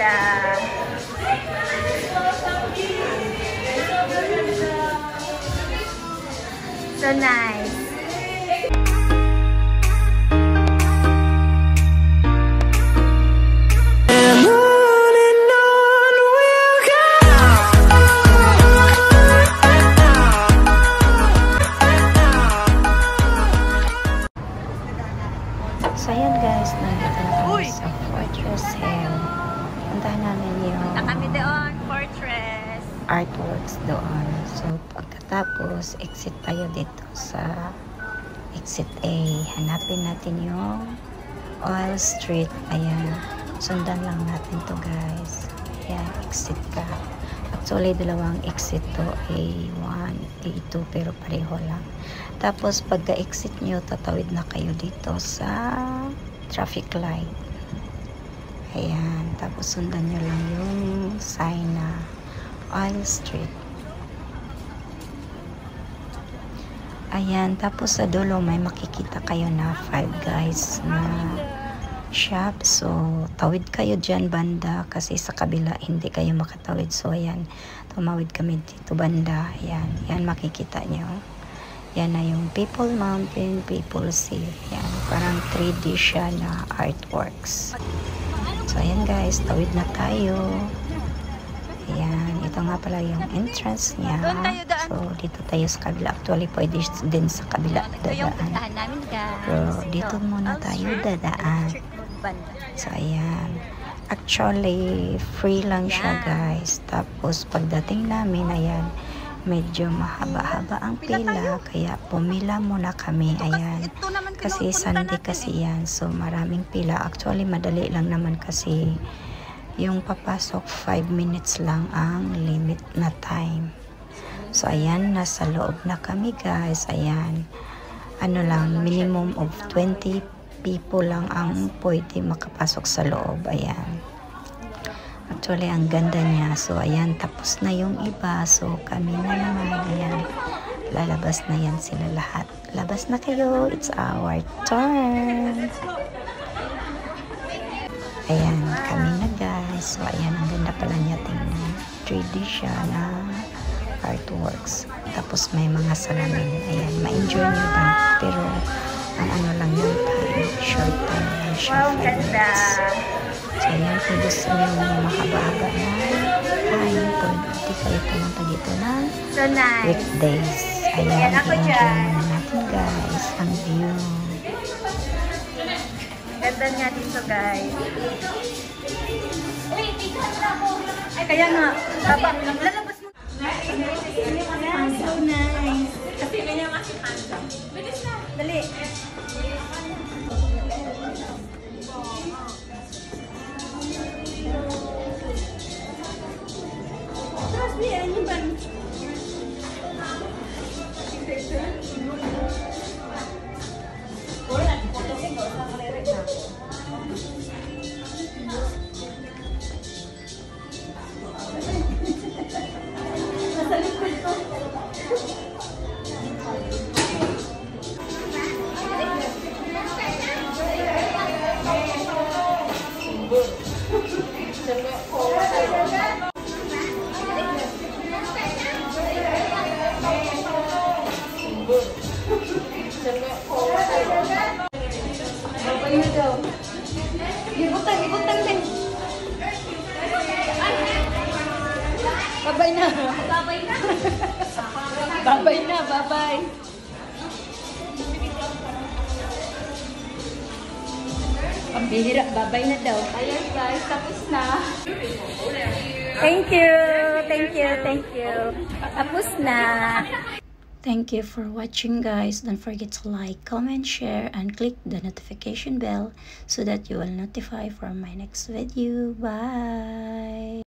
ganda. So nice. So ayan guys, nandito na kami sa Fortress Hill. Puntahan namin yung Punta kami doon, Fortress. artworks doon. So pagkatapos, exit tayo dito sa exit A. Hanapin natin yung Oil Street. Ayan, sundan lang natin to guys. Ayan, exit ka. Actually, dalawang exit to, A1, A2, pero pareho lang. Tapos, pagka-exit nyo, tatawid na kayo dito sa traffic light. Ayan. Tapos, sundan nyo lang yung sign na Oil Street. Ayan. Tapos, sa dulo, may makikita kayo na Five Guys na shop. So, tawid kayo dyan banda kasi sa kabila hindi kayo makatawid. So, ayan. Tumawid kami dito banda. Ayan. Yan makikita nyo. Yan na yung People Mountain, People Sea. Yan. Parang 3D siya na artworks. So, ayan guys. Tawid na tayo. Ayan. Ito nga pala yung entrance niya. So, dito tayo sa kabila. Actually, pwede din sa kabila dadaan. Pero, dito muna tayo dadaan. So, ayan. Actually, free lang siya, guys. Tapos, pagdating namin, ayan, medyo mahaba-haba ang pila. Kaya, pumila muna kami, ayan. Kasi, Sunday kasi yan. So, maraming pila. Actually, madali lang naman kasi yung papasok, 5 minutes lang ang limit na time. So, ayan, nasa loob na kami, guys. Ayan. Ano lang, minimum of 20 people lang ang pwede makapasok sa loob. Ayan. Actually, ang ganda niya. So, ayan, tapos na yung iba. So, kami na naman. Ayan. Lalabas na yan sila lahat. Labas na kayo. It's our turn. Ayan, kami na guys. So, ayan, ang ganda pala niya. Tingnan. 3D siya na artworks. Tapos, may mga salamin. Ayan, ma-enjoy nyo din. Pero, ang ano lang yung time, short time lang siya, 5 minutes. So, ayan, kung gusto nyo mahaba-haba na time, pwede kayo pumunta dito na weekdays. Ayan, i-enjoy muna natin guys, ang view. Ganda nga dito guys. Ay, kaya nga, lalabas mo. So nice. Kasi ganyan makikanta. Bilis na. Dali. Trust me, ano ba? Ibutang din. Babay na. Babay na. Babay na, babay. Pambihira, babay na daw. Ayan guys, tapos na. Thank you. Thank you. Thank you. Tapos na. Thank you for watching guys. Don't forget to like, comment, share, and click the notification bell so that you will notify for my next video. Bye!